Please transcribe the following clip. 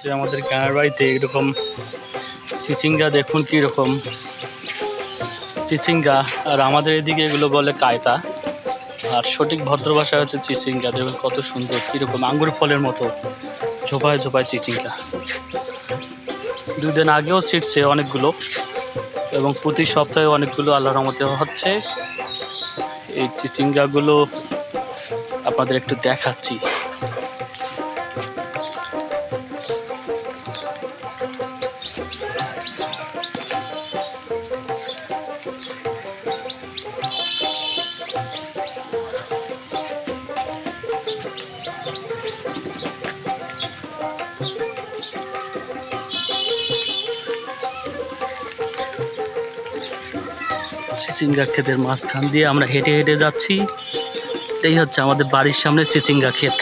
যে আমাদের গ্রামের বাড়িতে এরকম চিচিঙ্গা দেখুন কীরকম চিচিঙ্গা, আর আমাদের এদিকে এগুলো বলে কায়তা, আর সঠিক ভদ্র ভাষা হচ্ছে চিচিঙ্গা। দেখুন কত সুন্দর, কীরকম আঙ্গুর ফলের মতো ঝোপায় ঝোপায় চিচিঙ্গা। 2 দিন আগেও ছিটছে অনেকগুলো, এবং প্রতি সপ্তাহে অনেকগুলো আল্লাহর রহমতে হচ্ছে। এই চিচিঙ্গাগুলো আপনাদের একটু দেখাচ্ছি। চিচিঙ্গা ক্ষেতের মাঝখান দিয়ে আমরা হেঁটে হেঁটে যাচ্ছি। এই হচ্ছে আমাদের বাড়ির সামনে চিচিঙ্গা ক্ষেত।